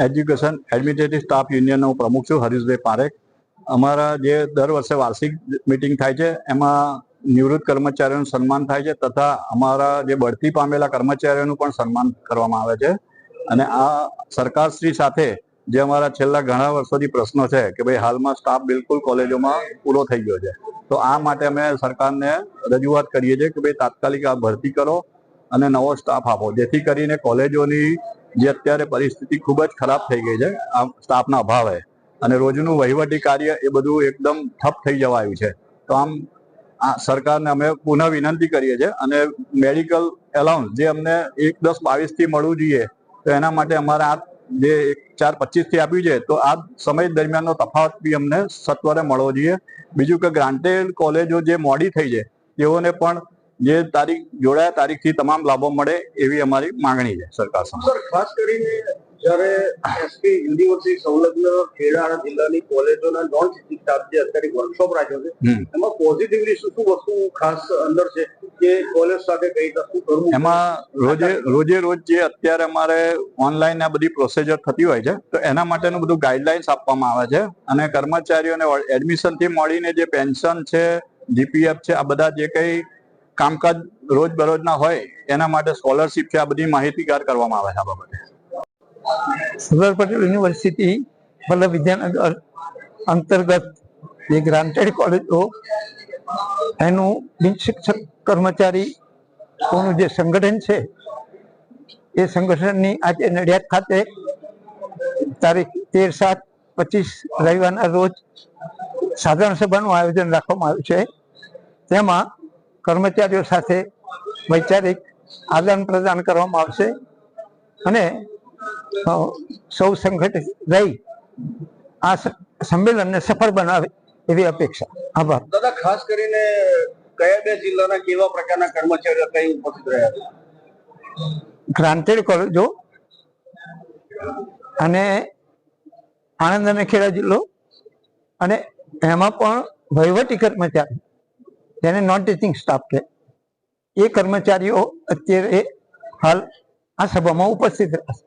Education administrative staff યુનિયનનો પ્રમુખ છું, હરીશભાઈ પારેખ. અમારા જે દર વર્ષે વાર્ષિક મીટિંગ થાય છે એમાં નિવૃત્ત કર્મચારીઓનું સન્માન થાય છે તથા અમારા જે બઢતી પામેલા કર્મચારીઓનું પણ સન્માન કરવામાં આવે છે. અને આ સરકારશ્રી સાથે જે અમારા છેલ્લા ઘણા વર્ષોથી પ્રશ્નો છે કે ભાઈ હાલમાં સ્ટાફ બિલકુલ કોલેજોમાં પૂરો થઈ ગયો છે, તો આ માટે અમે સરકારને રજૂઆત કરીએ છીએ કે ભાઈ તાત્કાલિક આ ભરતી કરો અને નવો સ્ટાફ આપો, જેથી કરીને કોલેજોની જે અત્યારે પરિસ્થિતિ ખૂબ જ ખરાબ થઈ ગઈ છે આ સ્ટાફના અભાવે, અને રોજનું વહીવટી કાર્ય એ બધું એકદમ ઠપ થઈ જવાયું છે. તો આમ આ સરકારને અમે પુનઃ વિનંતી કરીએ છીએ. અને મેડિકલ એલાઉન્સ જે અમને 1/10/22 મળવું જોઈએ, તો એના માટે અમારે આ જે 4/25 આપ્યું છે, તો આ સમય દરમિયાનનો તફાવત બી અમને સત્વરે મળવો જોઈએ. બીજું કે ગ્રાન્ટેડ કોલેજો જે મોડી થઈ છે તેઓને પણ જે તારીખ જોડાયા તારીખથી તમામ લાભો મળે એવી અમારી માંગણી છે સરકાર સામે. સર, ખાસ કરીને જ્યારે એસપી યુનિવર્સિટી સંલગ્ન ખેડા જિલ્લાની કોલેજોના નોન ટીચિંગ સ્ટાફ જે અત્યારે વર્કશોપ રાખ્યો છે, એમાં પોઝિટિવલી શું શું વસ્તુ ખાસ અંદર છે કે કોલેજ સાથે કઈ રીતે શું કરવું? એમાં રોજ જે અત્યારે અમારે ઓનલાઈન આ બધી પ્રોસિજર થતી હોય છે, તો એના માટેનું બધું ગાઈડલાઇન્સ આપવામાં આવે છે. અને કર્મચારીઓને એડમિશન થી મળીને જે પેન્શન છે, જીપીએફ છે, આ બધા જે કઈ કામકાજ રોજબરોજના હોય એના માટે સ્કોલરશીપ છે, આ બધી માહિતીગાર કરવામાં આવે છે. આ બાબતે સરદાર પટેલ યુનિવર્સિટી વલ્લભ વિદ્યાનગર અંતર્ગત જે ગ્રાન્ટેડ કોલેજો એનું બિન શિક્ષક કર્મચારીઓનું જે સંગઠન છે એ સંગઠનની આજે નડિયાદ ખાતે તારીખ 13/7/25 રવિવારના રોજ સાધારણ સભાનું આયોજન રાખવામાં આવ્યું છે. તેમાં કર્મચારીઓ સાથે વૈચારિક આદાન પ્રદાન કરવામાં આવશે અને સૌ સંગઠિત રહી આ સંમેલનને સફળ બનાવે એવી અપેક્ષા. આભાર. દાદા, ખાસ કરીને કયા બે જિલ્લાના કેવા પ્રકારના કર્મચારીઓ કઈ ઉપસ્થિત રહ્યા છે? ગ્રાન્ટેડ કોલેજો અને આણંદ અને ખેડા જિલ્લો, અને એમાં પણ વહીવટી કર્મચારી જેને નોન ટીચિંગ સ્ટાફ છે એ કર્મચારીઓ અત્યારે હાલ આ સભામાં ઉપસ્થિત રહેશે.